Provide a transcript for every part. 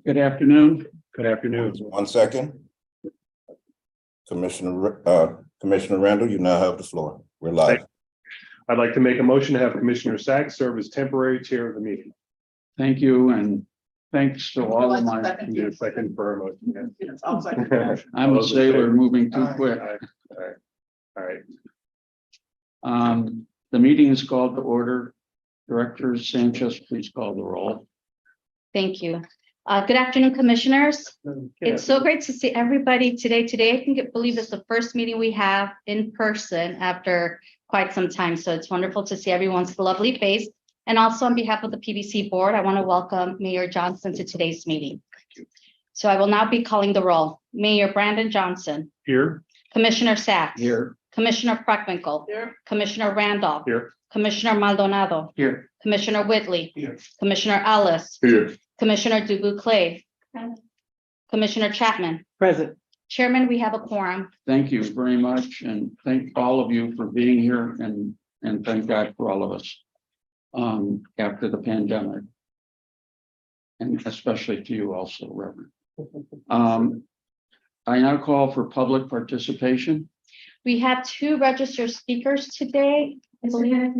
Good afternoon. Good afternoon. 1 second. Commissioner Randall, you now have the floor. We're live. I'd like to make a motion to have Commissioner Sacks serve as temporary chair of the meeting. Thank you, and thanks to all of my, Need a second for a motion. I'm a sailor moving too quick. All right. The meeting is called to order. Director Sanchez, please call the roll. Thank you. Good afternoon, commissioners. It's so great to see everybody today. I can believe it's the first meeting we have in person after quite some time. So it's wonderful to see everyone's lovely face. And also on behalf of the PBC board, I want to welcome Mayor Johnson to today's meeting. So I will now be calling the roll. Mayor Brandon Johnson. Here. Commissioner Sacks. Here. Commissioner Preckwinkle. Here. Commissioner Randolph. Here. Commissioner Maldonado. Here. Commissioner Whitley. Here. Commissioner Ellis. Here. Commissioner Dubu Clay. Commissioner Chapman. Present. Chairman, we have a quorum. Thank you very much, and thank all of you for being here, and thank God for all of us after the pandemic. And especially to you also, Reverend. I now call for public participation. We have 2 registered speakers today. I believe.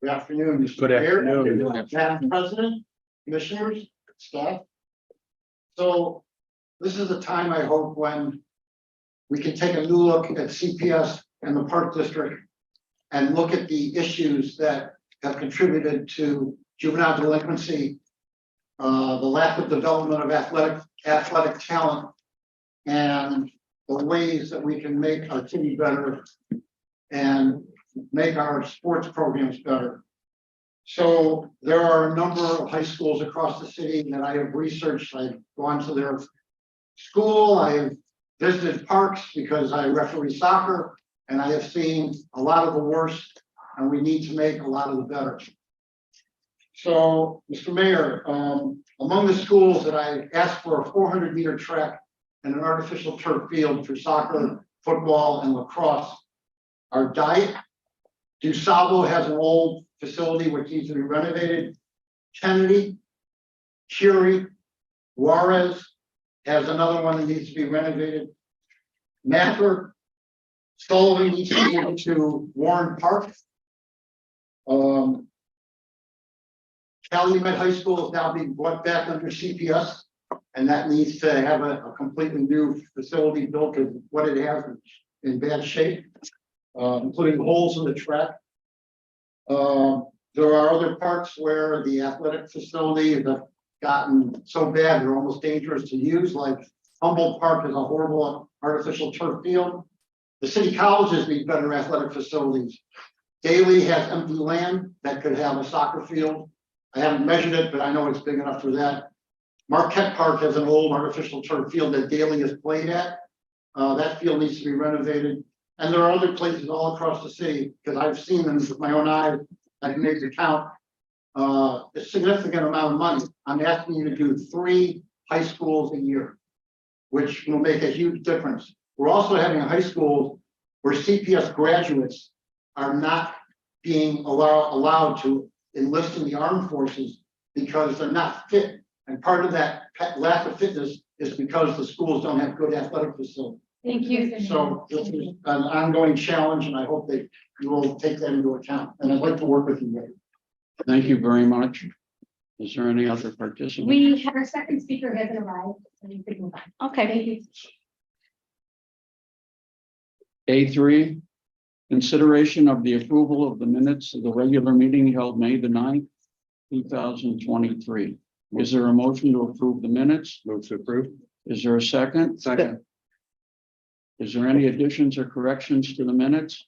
Good afternoon, Mr. Good Mayor, afternoon. Madam President, Commissioners, staff. So this is the time, I hope, when we can take a new look at CPS and the Park District and look at the issues that have contributed to juvenile delinquency, the lack of development of athletic talent, and the ways that we can make our city better and make our sports programs better. So there are a number of high schools across the city that I have researched. I've gone to their school, I have visited parks because I referee soccer, and I have seen a lot of the worst, and we need to make a lot of the better. So, Mr. Mayor, among the schools that I asked for a 400-meter track and an artificial turf field for soccer, football, and lacrosse are Dyett. DuSable has an old facility which needs to be renovated. Kennedy, Curie, Juarez has another one that needs to be renovated. Mather, Sullivan needs to move to Warren Park. Calumet High School is now being brought back under CPS, and that needs to have a completely new facility built, because what it has is in bad shape. Including holes in the track. There are other parks where the athletic facilities have gotten so bad they're almost dangerous to use, like Humboldt Park is a horrible artificial turf field. The city colleges need better athletic facilities. Daly has empty land that could have a soccer field. I haven't measured it, but I know it's big enough for that. Marquette Park has an old artificial turf field that Daly has played at. That field needs to be renovated. And there are other places all across the city, because I've seen them with my own eyes. I've made the count. A significant amount of money. I'm asking you to do 3 high schools a year, which will make a huge difference. We're also having a high school where CPS graduates are not being allowed to enlist in the armed forces because they're not fit. And part of that lack of fitness is because the schools don't have good athletic facilities. Thank you. So this is an ongoing challenge, and I hope that you will take that into account. And I'd like to work with you, Mayor. Thank you very much. Is there any other participants? We have, Our second speaker hasn't arrived, so you can move on. okay, Thank you. A3, consideration of the approval of the minutes of the regular meeting held May the 9th, 2023. Is there a motion to approve the minutes? Move to approve. Is there a second? Second. Is there any additions or corrections to the minutes?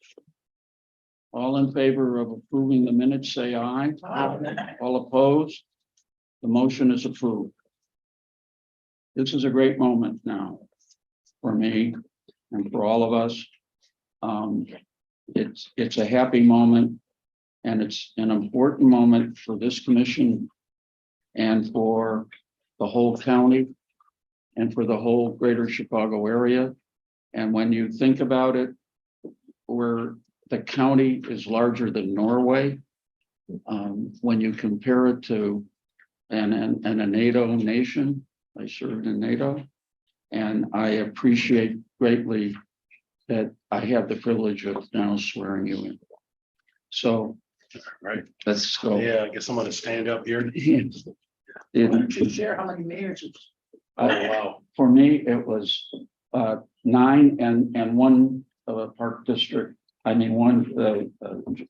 All in favor of approving the minutes, say aye. Aye. All opposed? The motion is approved. This is a great moment now for me and for all of us. It's a happy moment, and it's an important moment for this commission and for the whole county and for the whole greater Chicago area. And when you think about it, where the county is larger than Norway, When you compare it to and a NATO nation, I served in NATO. And I appreciate greatly that I have the privilege of now swearing you in. So Right. let's go. Yeah, I guess I'm gonna stand up here. Share how many marriages? Oh, wow. For me, it was 9 and one park district. I mean, one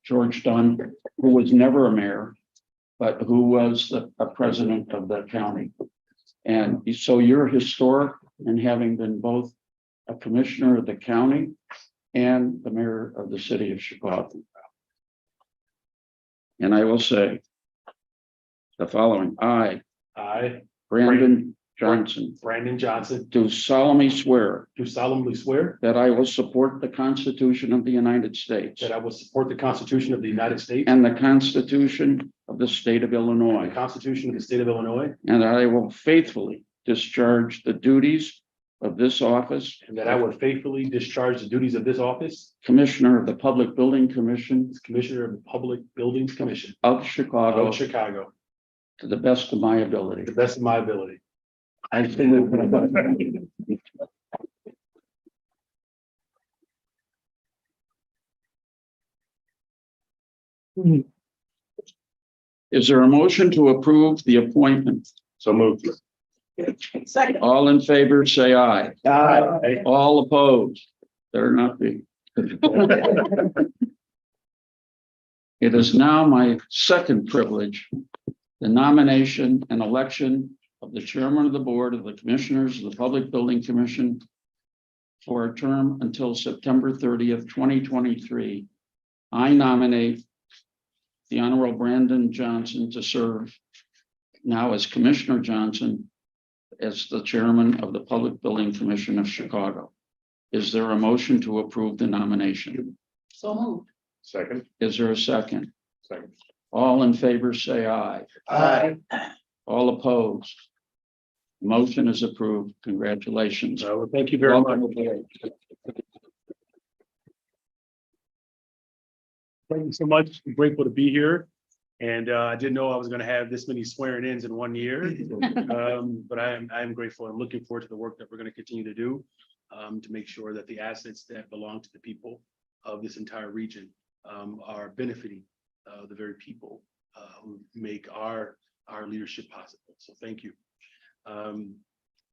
George Dunn, who was never a mayor, but who was a president of the county. And so you're historic in having been both a commissioner of the county and the mayor of the city of Chicago. And I will say the following: I, I, Brandon Johnson, Brandon Johnson, do solemnly swear do solemnly swear that I will support the Constitution of the United States that I will support the Constitution of the United States and the Constitution of the state of and Illinois, the Constitution of the State of Illinois, and that I will faithfully discharge the duties of this office, and that I will faithfully discharge the duties of this office Commissioner of the Public Building Commission as Commissioner of the Public Buildings Commission of Chicago, of Chicago, to the best of my ability. to the best of my ability. I salute. Is there a motion to approve the appointment? So moved. Second. All in favor, say aye. Aye. All opposed? There not be. It is now my second privilege, the nomination and election of the chairman of the board of the commissioners of the Public Building Commission for a term until September 30th, 2023. I nominate the Honorable Brandon Johnson to serve now as Commissioner Johnson as the chairman of the Public Building Commission of Chicago. Is there a motion to approve the nomination? So moved. Second. Is there a second? Second. All in favor, say aye. Aye. All opposed? Motion is approved. Congratulations. Well, thank you very much. Welcome aboard. Thank you so much. I'm grateful to be here. And I didn't know I was going to have this many swearing ins in 1 year. But I am grateful. I'm looking forward to the work that we're going to continue to do to make sure that the assets that belong to the people of this entire region are benefiting the very people who make our leadership possible. So thank you.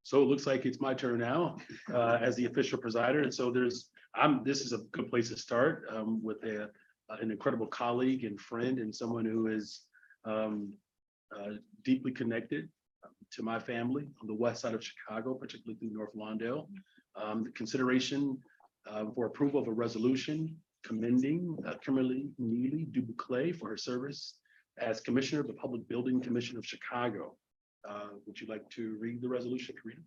So it looks like it's my turn now as the official presider. And so this is a good place to start with an incredible colleague and friend and someone who is deeply connected to my family on the west side of Chicago, particularly through North Lawndale. The consideration for approval of a resolution commending Kimberly Neely Dubuclet for her service as Commissioner of the Public Building Commission of Chicago. Would you like to read the resolution, Karina?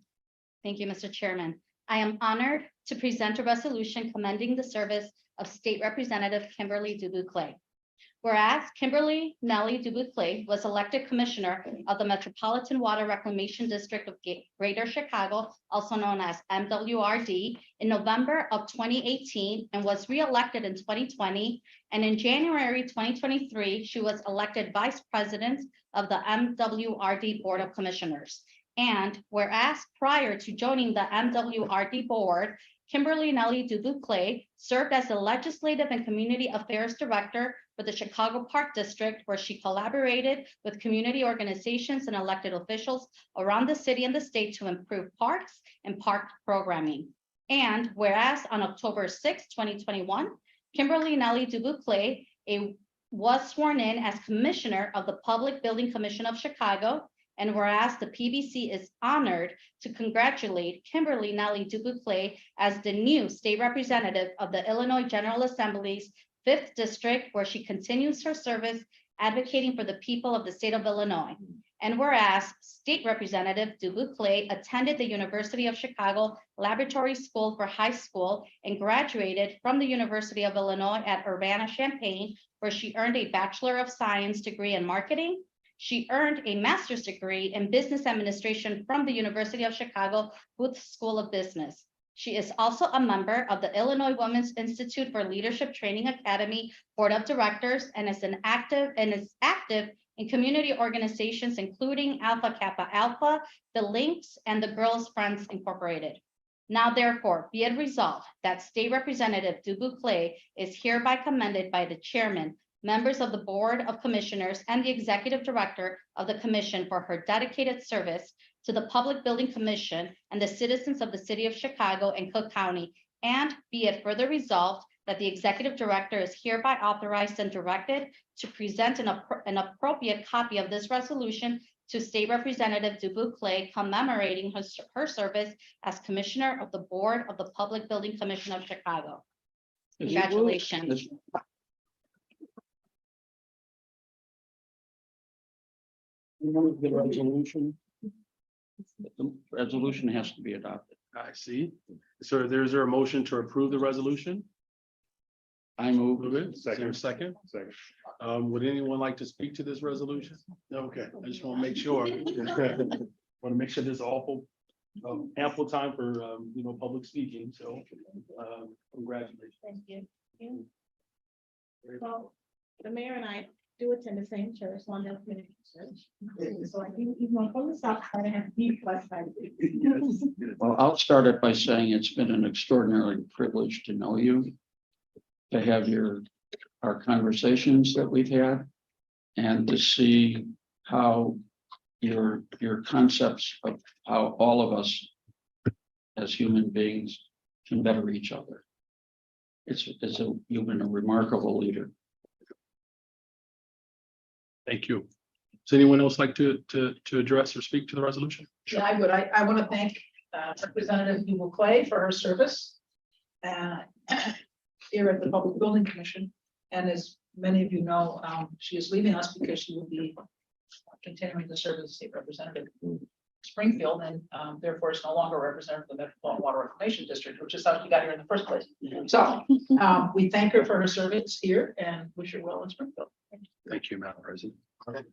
Thank you, Mr. Chairman. I am honored to present a resolution commending the service of State Representative Kimberly Dubuclet. Whereas Kimberly Nellie Dubuclet was elected Commissioner of the Metropolitan Water Reclamation District of Greater Chicago, also known as MWRD, in November of 2018 and was re-elected in 2020. And in January 2023, she was elected Vice President of the MWRD Board of Commissioners. And whereas prior to joining the MWRD Board, Kimberly Nellie Dubuclet served as the Legislative and Community Affairs Director for the Chicago Park District, where she collaborated with community organizations and elected officials around the city and the state to improve parks and park programming. And whereas on October 6, 2021, Kimberly Nellie Dubuclet was sworn in as Commissioner of the Public Building Commission of Chicago. And whereas the PBC is honored to congratulate Kimberly Nellie Dubuclet as the new state representative of the Illinois General Assembly's 5th District, where she continues her service advocating for the people of the state of Illinois. And whereas State Representative Dubuclet attended the University of Chicago Laboratory School for High School and graduated from the University of Illinois at Urbana-Champaign, where she earned a Bachelor of Science degree in marketing. She earned a master's degree in business administration from the University of Chicago Booth School of Business. She is also a member of the Illinois Women's Institute for Leadership Training Academy Board of Directors and is active in community organizations, including Alpha Kappa Alpha, the Lynx, and the Girls Friends Incorporated. Now therefore, be it resolved that State Representative Dubuque Clay is hereby commended by the chairman, members of the Board of Commissioners, and the Executive Director of the Commission for her dedicated service to the Public Building Commission and the citizens of the city of Chicago and Cook County. And be it further resolved that the Executive Director is hereby authorized and directed to present an appropriate copy of this resolution to State Representative Dubuque Clay, commemorating her service as Commissioner of the Board of the Public Building Commission of Chicago. Congratulations. The resolution. The resolution has to be adopted. I see. So there's a motion to approve the resolution? I move. Move it. Second. Second. Would anyone like to speak to this resolution? Okay, I just want to make sure. Want to make sure there's ample time for, public speaking, so, congratulations. Thank you. So the mayor and I do attend the same church, Lawndale Community Church. So I think even though from the south side, I have deep west side. Well, I'll start it by saying it's been an extraordinary privilege to know you, to have our conversations that we've had, and to see how your concepts of how all of us as human beings can better each other. You've been a remarkable leader. Thank you. Does anyone else like to address or speak to the resolution? Yeah, I would. I want to thank Representative Dubuque Clay for her service here at the Public Building Commission. And as many of you know, she is leaving us because she will be continuing to serve as a state representative in Springfield, and therefore is no longer a representative of the Metropolitan Water Reclamation District, which is how she got here in the first place. So we thank her for her service here and wish her well in Springfield. Thank you, Madam President.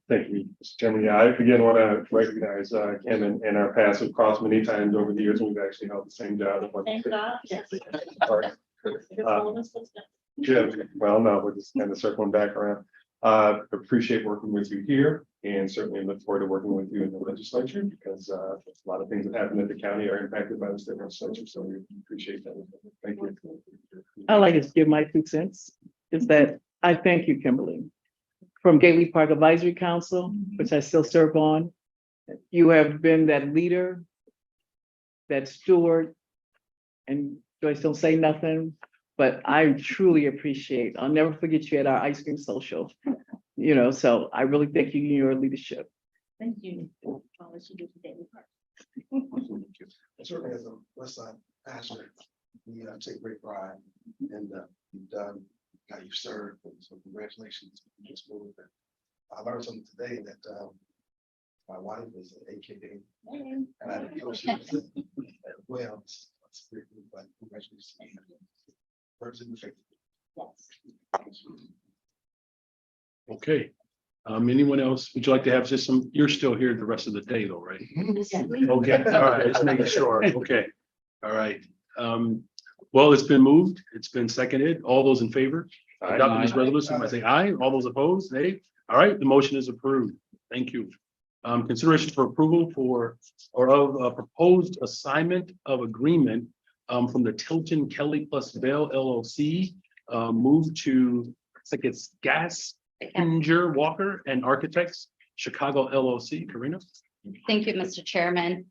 Thank you, Mr. Chairman. Yeah, I again want to recognize Kim and our paths have crossed many times over the years, and we've actually held the same job. Thank God. Yes. Yeah, well, no, we're just kind of circling back around. Appreciate working with you here, and certainly look forward to working with you in the legislature, because a lot of things that happen at the county are impacted by the state legislature, so we appreciate that. Thank you. I'd like to give my 2 cents, is that I thank you, Kimberly, from Gateway Park Advisory Council, which I still serve on. You have been that leader, that steward, and Joyce don't say nothing, but I truly appreciate, I'll never forget you at our ice cream social, so I really thank you in your leadership. Thank you. I'll let you do the daily part. Certainly as a West Side pastor, we take great pride in you've done, how you've served, so congratulations. I learned something today that my wife is an AKA, and I didn't know she was well. It's pretty cool, but congratulations. Person effective. Okay. Anyone else? Would you like to have just some, you're still here the rest of the day though, right? Okay, all right, just making sure. Okay, all right. Well, it's been moved, it's been seconded. All those in favor? Adopting this resolution, I say aye. All those opposed, nay. All right, the motion is approved. Thank you. Consideration for approval of a proposed assignment of agreement from the Tilton Kelly plus Bell LLC, moved to, it's Gastinger Walker and Architects, Chicago LLC. Karina? Thank you, Mr. Chairman.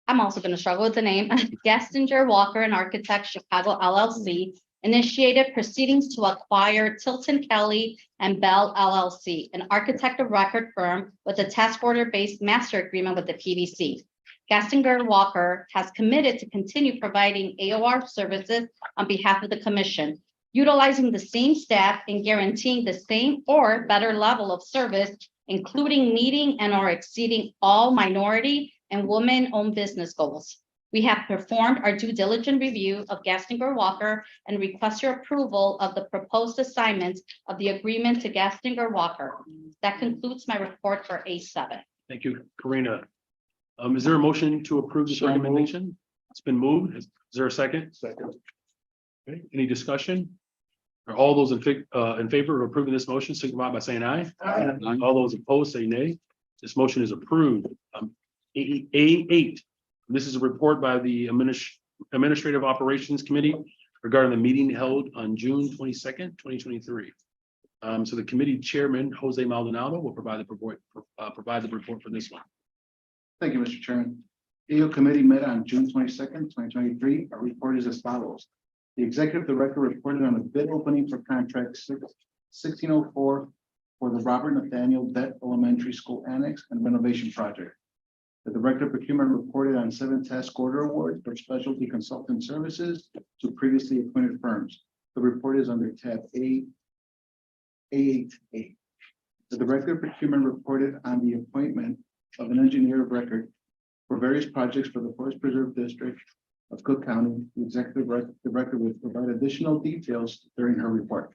I'm also going to struggle with the name. Gastinger Walker and Architects, Chicago LLC initiated proceedings to acquire Tilton Kelly and Bell LLC, an architect of record firm with a task order-based master agreement with the PBC. Gastinger Walker has committed to continue providing AOR services on behalf of the commission, utilizing the same staff and guaranteeing the same or better level of service, including meeting and or exceeding all minority and women-owned business goals. We have performed our due diligence review of Gastinger Walker and request your approval of the proposed assignment of the agreement to Gastinger Walker. That concludes my report for A7. Thank you, Karina. Is there a motion to approve this recommendation? It's been moved. Is there a second? Second. Okay, any discussion? Are all those in favor of approving this motion, signify by saying aye. All those opposed, say nay. This motion is approved. A8. This is a report by the Administrative Operations Committee regarding the meeting held on June 22nd, 2023. So the committee chairman, Jose Maldonado, will provide the report for this one. Thank you, Mr. Chairman. EO Committee met on June 22nd, 2023. Our report is as follows. The executive director reported on a bid opening for contract 1604 for the Robert Nathaniel Vett Elementary School Annex and Renovation Project. The director of procurement reported on 7 task order awards for specialty consultant services to previously appointed firms. The report is under tab A8A. The director of procurement reported on the appointment of an engineer of record for various projects for the Forest Preserve District of Cook County. The executive director will provide additional details during her report.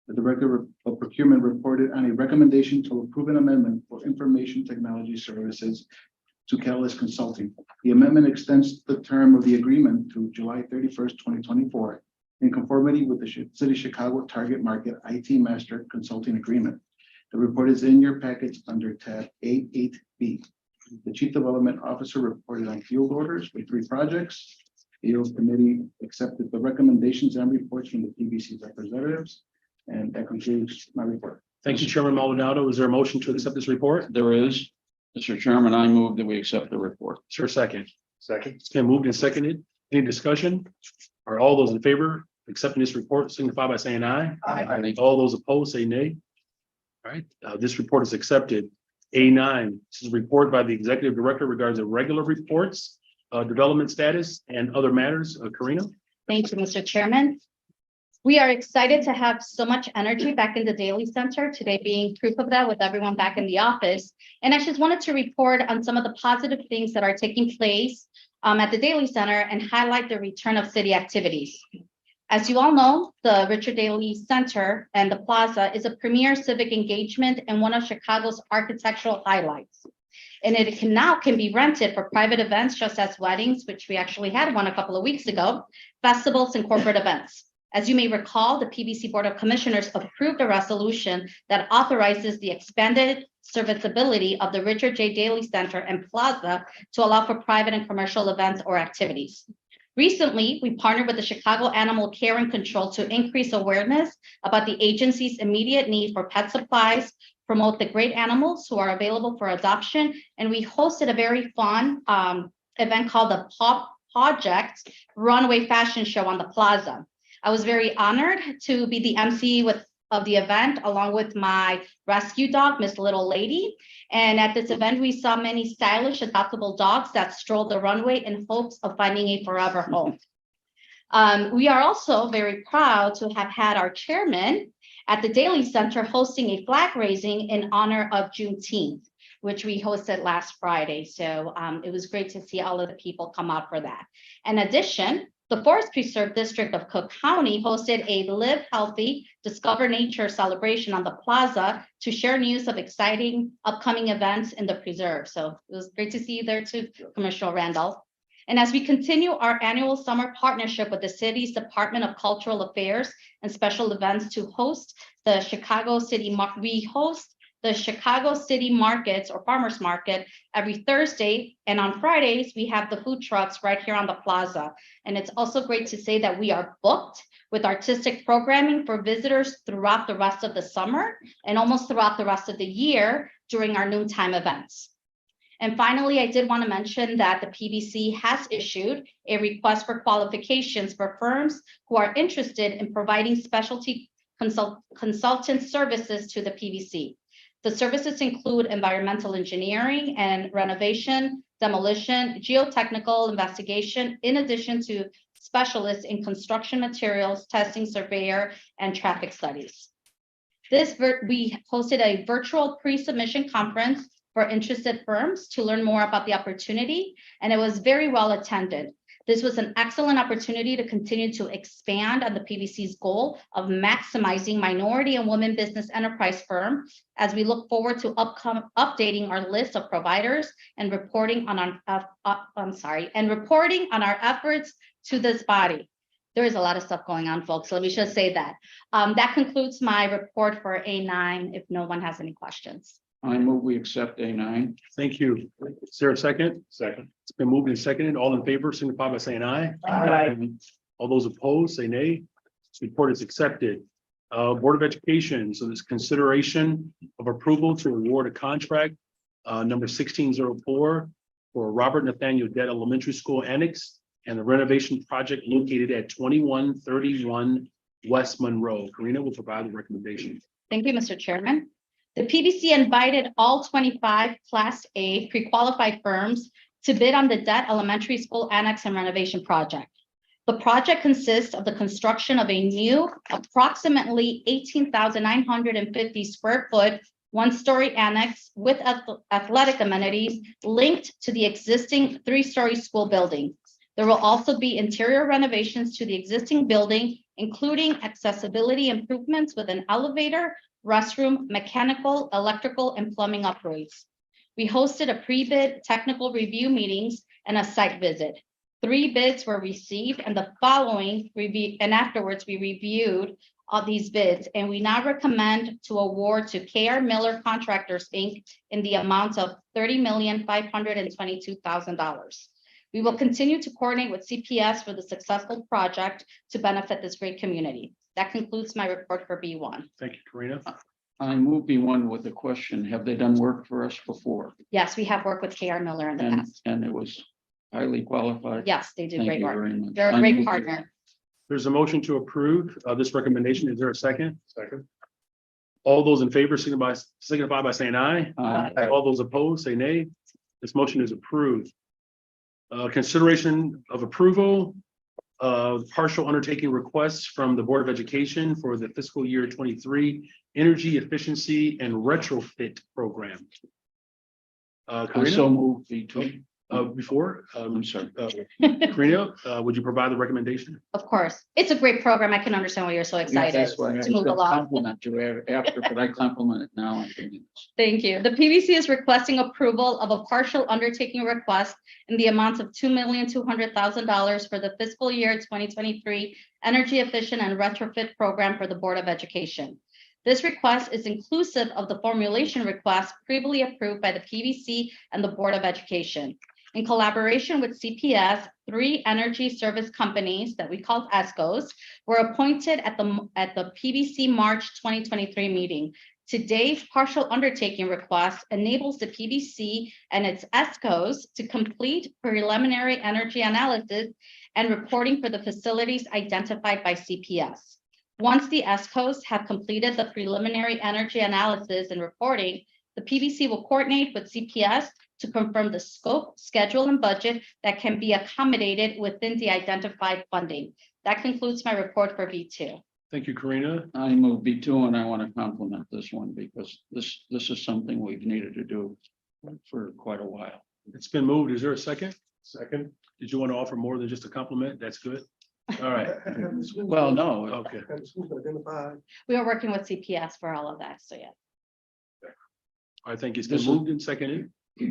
The director of procurement reported on a recommendation to approve an amendment for information technology services to Catalyst Consulting. The amendment extends the term of the agreement to July 31st, 2024, in conformity with the City of Chicago Target Market IT Master Consulting Agreement. The report is in your package under tab A8B. The Chief Development Officer reported on field orders for 3 projects. The EO Committee accepted the recommendations and reports from the PBC representatives. And that concludes my report. Thank you, Chairman Maldonado. Is there a motion to accept this report? There is, Mr. Chairman, I move that we accept the report. Is there a second? Second. It's been moved and seconded. Any discussion? Are all those in favor of accepting this report, signify by saying aye. Aye. All those opposed, say nay. All right, this report is accepted. A9, this is a report by the executive director regards the regular reports, development status and other matters. Karina? Thank you, Mr. Chairman. We are excited to have so much energy back in the Daily Center, today being proof of that with everyone back in the office. And I just wanted to report on some of the positive things that are taking place at the Daily Center and highlight the return of city activities. As you all know, the Richard Daley Center and the Plaza is a premier civic engagement and one of Chicago's architectural highlights. And it now can be rented for private events, just as weddings, which we actually had one a couple of weeks ago, festivals and corporate events. As you may recall, the PBC Board of Commissioners approved a resolution that authorizes the expanded serviceability of the Richard J. Daley Center and Plaza to allow for private and commercial events or activities. Recently, we partnered with the Chicago Animal Care and Control to increase awareness about the agency's immediate need for pet supplies, promote the great animals who are available for adoption, and we hosted a very fun event called the Paw Project Runway Fashion Show on the Plaza. I was very honored to be the MC of the event, along with my rescue dog, Miss Little Lady. And at this event, we saw many stylish adoptable dogs that strolled the runway in hopes of finding a forever home. We are also very proud to have had our chairman at the Daily Center hosting a flag raising in honor of Juneteenth, which we hosted last Friday. So it was great to see all of the people come out for that. In addition, the Forest Preserve District of Cook County hosted a Live Healthy, Discover Nature celebration on the Plaza to share news of exciting upcoming events in the preserve. So it was great to see you there too, Commissioner Randolph. And as we continue our annual summer partnership with the city's Department of Cultural Affairs and special events to host the Chicago City Markets or Farmers Market every Thursday. And on Fridays, we have the food trucks right here on the Plaza. And it's also great to say that we are booked with artistic programming for visitors throughout the rest of the summer and almost throughout the rest of the year during our noontime events. And finally, I did want to mention that the PBC has issued a request for qualifications for firms who are interested in providing specialty consultant services to the PBC. The services include environmental engineering and renovation, demolition, geotechnical investigation, in addition to specialists in construction materials, testing, surveyor, and traffic studies. We hosted a virtual pre-submission conference for interested firms to learn more about the opportunity, and it was very well attended. This was an excellent opportunity to continue to expand on the PBC's goal of maximizing minority and women business enterprise firm as we look forward to updating our list of providers and reporting on our efforts to this body. There is a lot of stuff going on, folks, so let me just say that. That concludes my report for A9, if no one has any questions. I move we accept A9. Thank you. Is there a second? Second. It's been moved and seconded. All in favor, signify by saying aye. Aye. All those opposed, say nay. This report is accepted. Board of Education, so this consideration of approval to award a contract number 1604 for Robert Nathaniel Dead Elementary School Annex and the renovation project located at 2131 West Monroe. Karina will provide the recommendation. Thank you, Mr. Chairman. The PBC invited all 25 Class A pre-qualified firms to bid on the Debt Elementary School Annex and renovation project. The project consists of the construction of a new approximately 18,950 square foot, one-story annex with athletic amenities linked to the existing three-story school building. There will also be interior renovations to the existing building, including accessibility improvements with an elevator, restroom, mechanical, electrical, and plumbing upgrades. We hosted a pre-bid technical review meetings and a site visit. 3 bids were received and the following review, and afterwards we reviewed all these bids, and we now recommend to award to KR Miller Contractors, Inc. in the amount of $30,522,000. We will continue to coordinate with CPS for the successful project to benefit this great community. That concludes my report for B1. Thank you, Karina. I move B1 with a question. Have they done work for us before? Yes, we have worked with KR Miller in the past. And it was highly qualified? Yes, they do Thank great you work. very much. They're a I great move- partner. There's a motion to approve this recommendation. Is there a second? Second. All those in favor signify by saying aye. Aye. All those opposed, say nay. This motion is approved. Consideration of approval of partial undertaking requests from the Board of Education for the fiscal year 23 energy efficiency and retrofit program. I Karina, so move B2. before, I'm sorry. Karina, would you provide the recommendation? Of course, it's a great program. I can understand why you're so excited That's why I to move along. compliment you after, but I compliment it now. Thank you. The PBC is requesting approval of a partial undertaking request in the amount of $2,200,000 for the fiscal year 2023 energy efficient and retrofit program for the Board of Education. This request is inclusive of the formulation request previously approved by the PBC and the Board of Education. In collaboration with CPS, 3 energy service companies that we call ESCOs were appointed at the PBC March 2023 meeting. Today's partial undertaking request enables the PBC and its ESCOs to complete preliminary energy analysis and reporting for the facilities identified by CPS. Once the ESCOs have completed the preliminary energy analysis and reporting, the PBC will coordinate with CPS to confirm the scope, schedule, and budget that can be accommodated within the identified funding. That concludes my report for V2. Thank you, Karina. I move B2 and I want to compliment this one because this is something we've needed to do for quite a while. It's been moved. Is there a second? Second. Did you want to offer more than just a compliment? That's good. All right. Well, no, Okay. And the schools identified. We are working with CPS for all of that, so yeah. I think it's been This is- moved and seconded. yeah,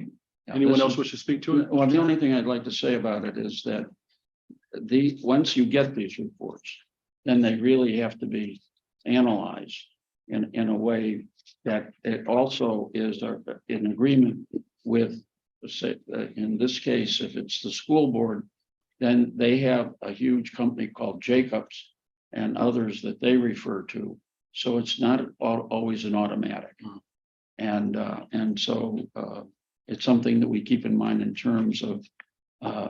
Anyone this else is- wish to speak to it? Well, the only thing I'd like to say about it is that once you get these reports, then they really have to be analyzed in a way that it also is in agreement with, say, in this case, if it's the school board, then they have a huge company called Jacobs and others that they refer to. So it's not always an automatic. And so it's something that we keep in mind in terms of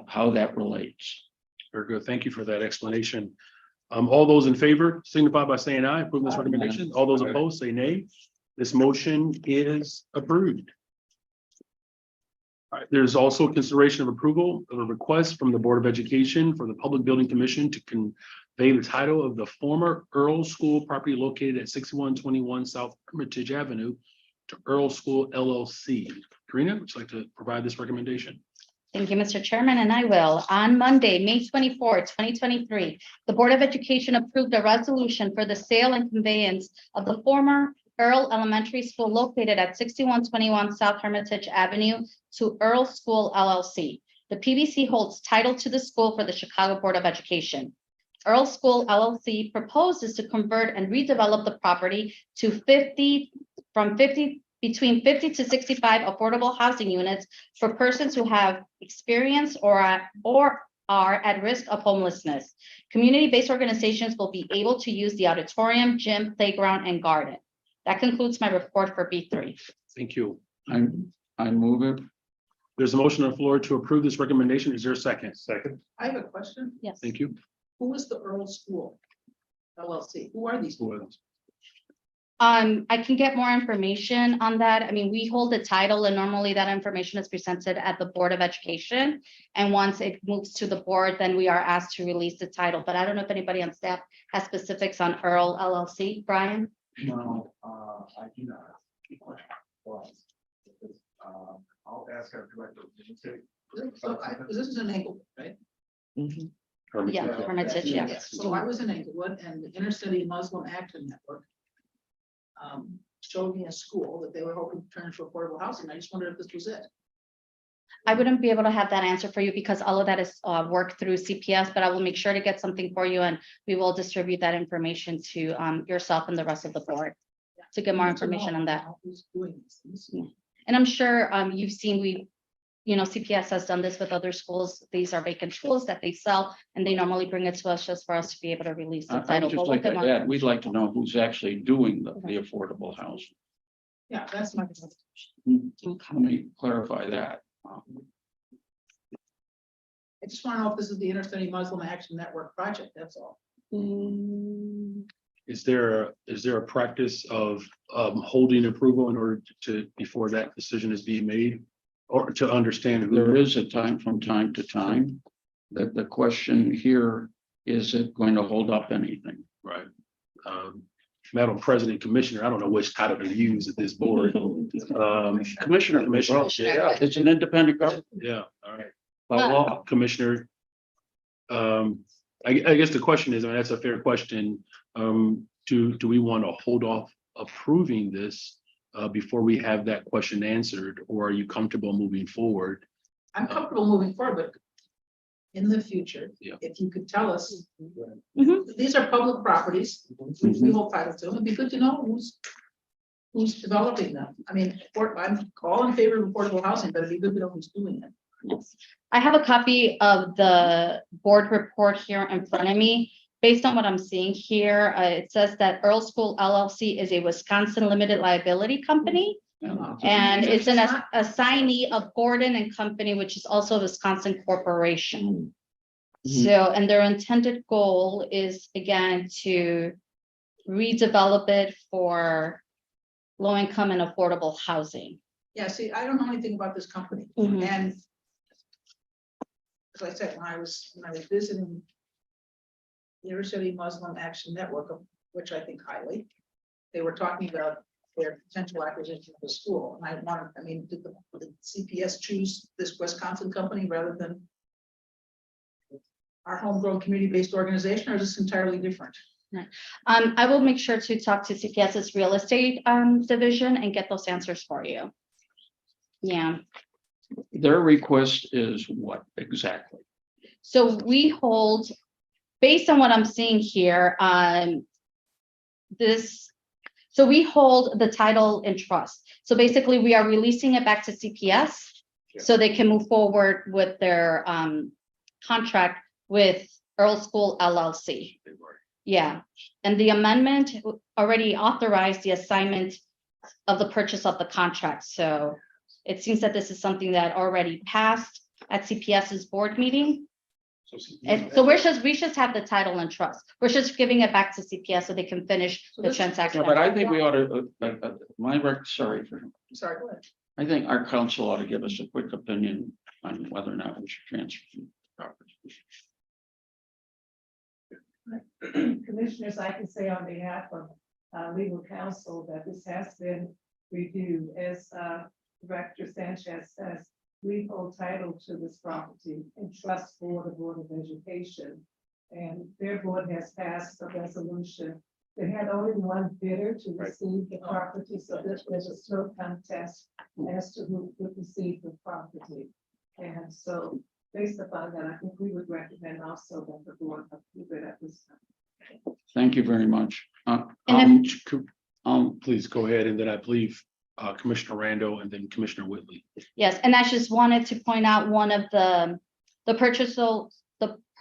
how that relates. Very good. Thank you for that explanation. All those in favor signify by saying aye, approve this recommendation. All those opposed, say nay. This motion is approved. All right, there's also consideration of approval of a request from the Board of Education for the Public Building Commission to convey the title of the former Earl School property located at 6121 South Hermitage Avenue to Earl School LLC. Karina, would you like to provide this recommendation? Thank you, Mr. Chairman, and I will. On Monday, May 24, 2023, the Board of Education approved a resolution for the sale and conveyance of the former Earl Elementary School located at 6121 South Hermitage Avenue to Earl School LLC. The PBC holds title to the school for the Chicago Board of Education. Earl School LLC proposes to convert and redevelop the property to between 50 to 65 affordable housing units for persons who have experienced or are at risk of homelessness. Community-based organizations will be able to use the auditorium, gym, playground, and garden. That concludes my report for B3. Thank you. I move it. There's a motion on the floor to approve this recommendation. Is there a second? Second. I have a question. Yes. Thank you. Who is the Earl School LLC? Who are these people? I can get more information on that. I mean, we hold the title and normally that information is presented at the Board of Education. And once it moves to the board, then we are asked to release the title. But I don't know if anybody on staff has specifics on Earl LLC. Brian? No, I do not. I'll ask our director. This is in Englewood, right? Yeah, Hermitage, yeah. So I was in Englewood and the Inner City Muslim Action Network showed me a school that they were hoping to turn into affordable housing. I just wondered if this was it. I wouldn't be able to have that answer for you because all of that is worked through CPS, but I will make sure to get something for you and we will distribute that information to yourself and the rest of the board to get more I need to know information on that. Who's doing these things? Yeah. And I'm sure you've seen CPS has done this with other schools. These are vacant schools that they sell and they normally bring it to us just for us to be able to release the I'd title. just But like we'll to get more- add, we'd like to know who's actually doing the affordable housing. Yeah, that's my. Let me clarify that. I just want to know if this is the Inner City Muslim Action Network project, that's all. Is there a practice of holding approval in order to, before that decision is being made? Or to understand who? There is a time from time to time that the question here, is it going to hold up anything? Right. Madam President, Commissioner, I don't know which title to use at this board. Commissioner, Yeah, it's an independent government yeah, all right. by law. Commissioner. I guess the question is, I mean, that's a fair question. Do we want to hold off approving this before we have that question answered, or are you comfortable moving forward? I'm comfortable moving forward, but in the future, Yeah. if you could tell us, Mhm. these are public properties, which we hold title to, it'd be good to know who's developing them. I mean, I'm all in favor of affordable housing, but it'd be good to know who's doing it. Yes. I have a copy of the board report here in front of me. Based on what I'm seeing here, it says that Earl School LLC is a Wisconsin limited liability company. And it's an assignee of Gordon and Company, which is also a Wisconsin corporation. So, and their intended goal is again to redevelop it for low income and affordable housing. Yeah, see, I don't know anything about this company, Mhm. and as I said, when I was visiting the Inner City Muslim Action Network, of which I think highly, they were talking about their potential acquisition of the school, and I mean, did the CPS choose this Wisconsin company rather than our homegrown community-based organization, or is this entirely different? I will make sure to talk to CPS's real estate division and get those answers for you. Yeah, Their request is what exactly? so we hold, based on what I'm seeing here, so we hold the title in trust. So basically, we are releasing it back to CPS so they can move forward with their contract with Earl School LLC. Yeah, and the amendment already authorized the assignment of the purchase of the contract. So it seems that this is something that already passed at CPS's board meeting. And so we just have the title and trust. We're just giving it back to CPS so they can finish So the this- transaction. Yeah, but I think we ought to, sorry for him. Sorry, go ahead. I think our council ought to give us a quick opinion on whether or not we should transfer the property. Commissioners, I can say on behalf of legal counsel that this has been reviewed. As Director Sanchez says, we hold title to this property and trust for the Board of Education. And their board has passed a resolution. They had only one bidder to receive the property, so there's a slow contest as to who would receive the property. And so based upon that, I think we would recommend also that the board approve it at this time. Thank you very much. Please go ahead, and then I believe Commissioner Rando and then Commissioner Whitley. Yes, and I just wanted to point out one of the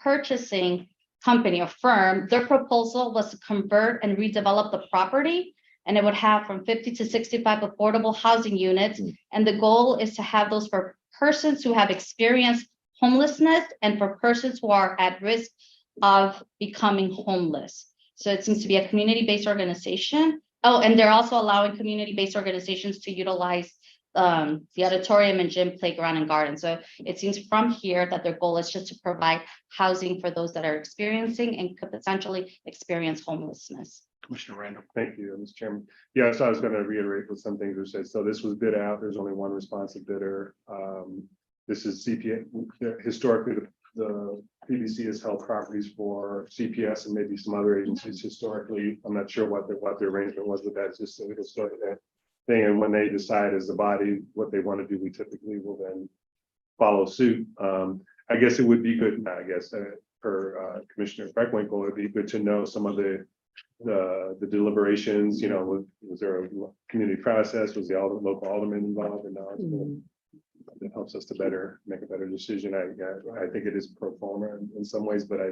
purchasing company or firm, their proposal was to convert and redevelop the property. And it would have from 50 to 65 affordable housing units. And the goal is to have those for persons who have experienced homelessness and for persons who are at risk of becoming homeless. So it seems to be a community-based organization. Oh, and they're also allowing community-based organizations to utilize the auditorium and gym, playground and garden. So it seems from here that their goal is just to provide housing for those that are experiencing and could potentially experience homelessness. Commissioner Rando. Thank you, Mr. Chairman. Yeah, so I was going to reiterate what some things were said. So this was bid out. There's only one responsive bidder. This is CPS. Historically, the PBC has held properties for CPS and maybe some other agencies historically. I'm not sure what the arrangement was, but that's just a historic thing. And when they decide as a body what they want to do, we typically will then follow suit. I guess it would be good, for Commissioner Freckwinkle, it'd be good to know some of the deliberations, you know, was there a community process? Was the local alderman involved or not? It helps us to make a better decision. I think it is pro forma in some ways, but I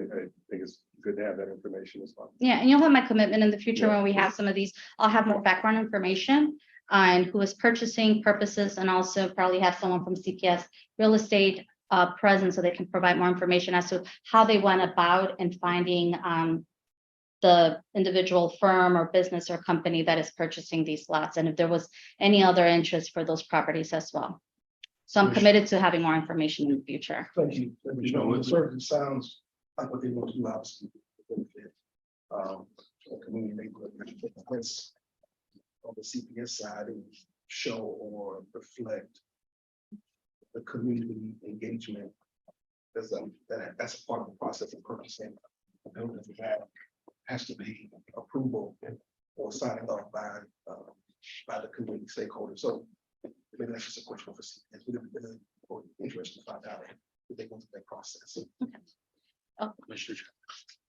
think it's good to have that information as well. Yeah, and you'll have my commitment in the future when we have some of these. I'll have more background information on who is purchasing purposes and also probably have someone from CPS real estate present so they can provide more information as to how they went about in finding the individual firm or business or company that is purchasing these lots, and if there was any other interest for those properties as well. So I'm committed to having more information in the future. Thank you. You know, it certainly sounds like what they want to do, obviously. Benefit, the community neighborhood. That's on the CPS side, it would show or reflect the community engagement. That's a part of the process of purchasing a building that has to be approval or signing off by the community stakeholders. So maybe that's just a question for CPS. We're interested to find out if they go through that process. Commissioner.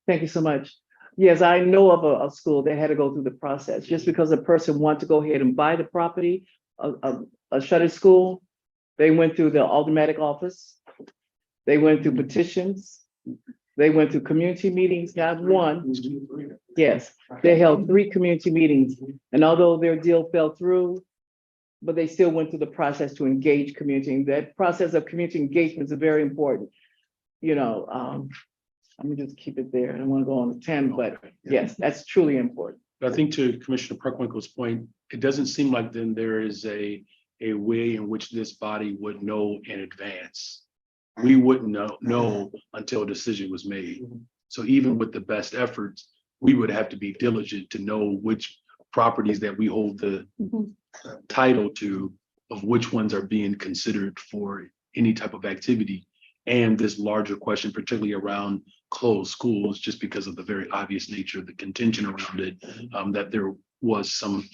Thank you so much. Yes, I know of a school that had to go through the process just because a person wanted to go ahead and buy the property, a shuttered school. They went through the aldermanic office. They went through petitions. They went through community meetings, not one. Yes, they held 3 community meetings. And although their deal fell through, but they still went through the process to engage community. And that process of community engagement is very important. You know, let me just keep it there. I don't want to go on to 10, but yes, that's truly important. I think to Commissioner Preckwinkle's point, it doesn't seem like then there is a way in which this body would know in advance. We wouldn't know until a decision was made. So even with the best efforts, we would have to be diligent to know which properties that we hold the title to, of which ones are being considered for any type of activity. And this larger question, particularly around closed schools, just because of the very obvious nature of the contention around it, that there was some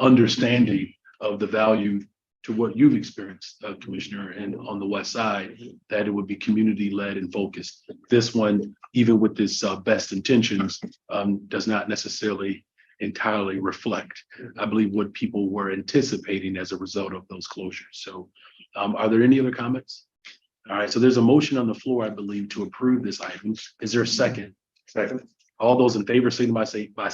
understanding of the value to what you've experienced, Commissioner, and on the west side, that it would be community-led and focused. This one, even with this best intentions, does not necessarily entirely reflect, I believe, what people were anticipating as a result of those closures. So are there any other comments? All right, so there's a motion on the floor, I believe, to approve this item. Is there a second? Second. All those in favor signify by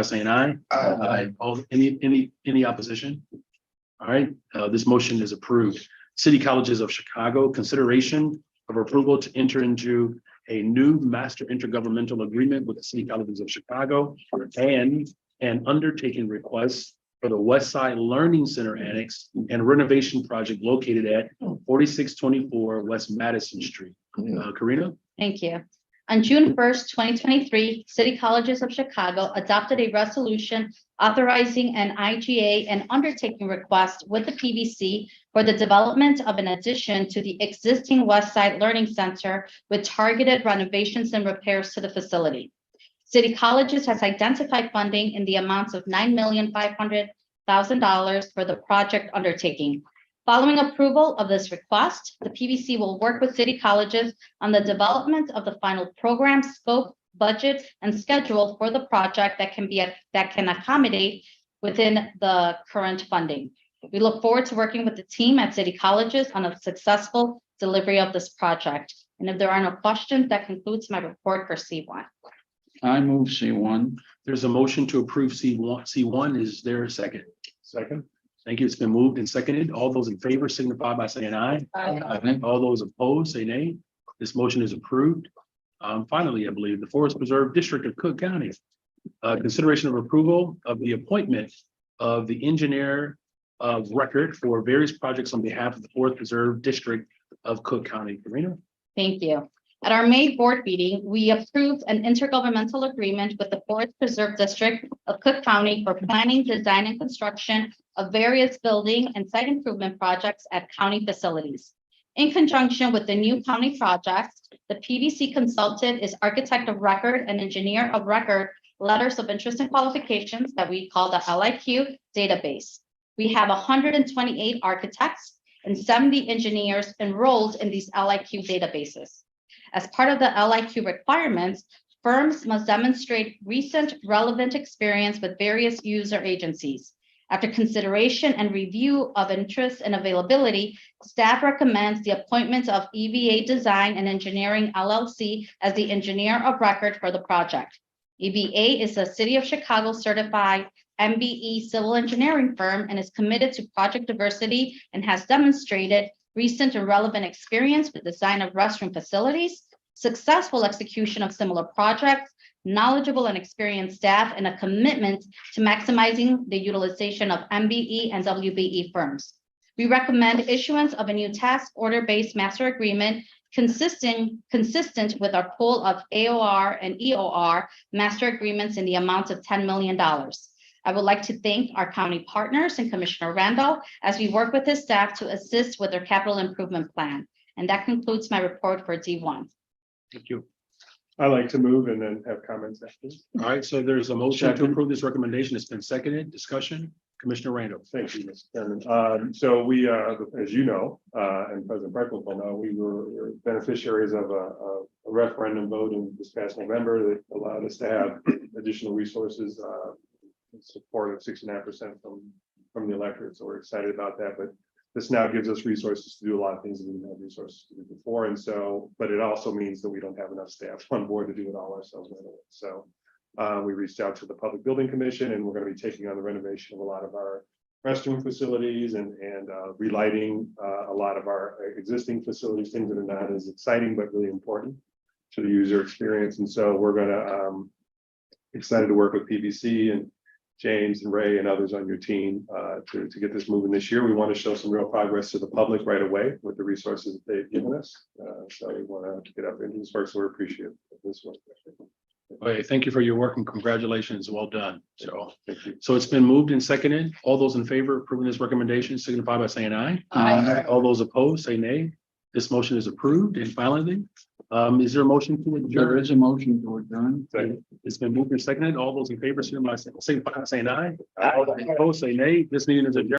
saying aye. Aye. All, any opposition? All right, this motion is approved. City Colleges of Chicago, consideration of approval to enter into a new master intergovernmental agreement with the City Colleges of Chicago and an undertaking request for the West Side Learning Center Annex and renovation project located at 4624 West Madison Street. Karina? Thank you. On June 1st, 2023, City Colleges of Chicago adopted a resolution authorizing an IGA and undertaking request with the PVC for the development of an addition to the existing West Side Learning Center with targeted renovations and repairs to the facility. City Colleges has identified funding in the amounts of $9,500,000 for the project undertaking. Following approval of this request, the PVC will work with City Colleges on the development of the final program, scope, budget, and schedule for the project that can accommodate within the current funding. We look forward to working with the team at City Colleges on a successful delivery of this project. And if there are no questions, that concludes my report for C1. I move C1. There's a motion to approve C1. Is there a second? Second. Thank you. It's been moved and seconded. All those in favor signify by saying aye. I think All those opposed, say nay. This motion is approved. Finally, I believe the Forest Preserve District of Cook County. Consideration of approval of the appointment of the engineer of record for various projects on behalf of the Forest Preserve District of Cook County. Karina? Thank you. At our May board meeting, we approved an intergovernmental agreement with the Forest Preserve District of Cook County for planning, design, and construction of various building and site improvement projects at county facilities. In conjunction with the new county projects, the PVC consultant is architect of record and engineer of record letters of interest and qualifications that we call the LIQ database. We have 128 architects and 70 engineers enrolled in these LIQ databases. As part of the LIQ requirements, firms must demonstrate recent relevant experience with various user agencies. After consideration and review of interest and availability, staff recommends the appointment of EVA Design and Engineering LLC as the engineer of record for the project. EVA is a City of Chicago certified MBE civil engineering firm and is committed to project diversity and has demonstrated recent and relevant experience with design of restroom facilities, successful execution of similar projects, knowledgeable and experienced staff, and a commitment to maximizing the utilization of MBE and WBE firms. We recommend issuance of a new task order-based master agreement consistent with our pool of AOR and EOR master agreements in the amount of $10 million. I would like to thank our county partners and Commissioner Randall as we work with his staff to assist with their capital improvement plan. And that concludes my report for D1. Thank you. I like to move and then have comments after. All right, so there's a motion to approve this recommendation. It's been seconded. Discussion. Commissioner Randall. Thank you, Mr. Chairman. So we, as you know, and President Breckles will know, we were beneficiaries of a referendum vote in this past November that allowed us to have additional resources, support of 69% from the electorate. So we're excited about that, but this now gives us resources to do a lot of things that we didn't have resources to do before. And so, but it also means that we don't have enough staff on board to do it all ourselves. So we reached out to the Public Building Commission, and we're going to be taking on the renovation of a lot of our restroom facilities and relighting a lot of our existing facilities, things that are not as exciting, but really important to the user experience. And so we're going to excited to work with PVC and James and Ray and others on your team to get this moving this year. We want to show some real progress to the public right away with the resources that they've given us. So we want to get up into this work, so we appreciate this one. Okay, thank you for your work and congratulations. Well done. So, Thank you. so it's been moved and seconded. All those in favor of approving this recommendation signify by saying aye. Aye. All those opposed, say nay. This motion is approved. And finally, is there a motion to there adjourn? is a motion to adjourn. It's been moved and seconded. All those in favor signify by saying aye. All those opposed, say nay. This meeting is adjourned.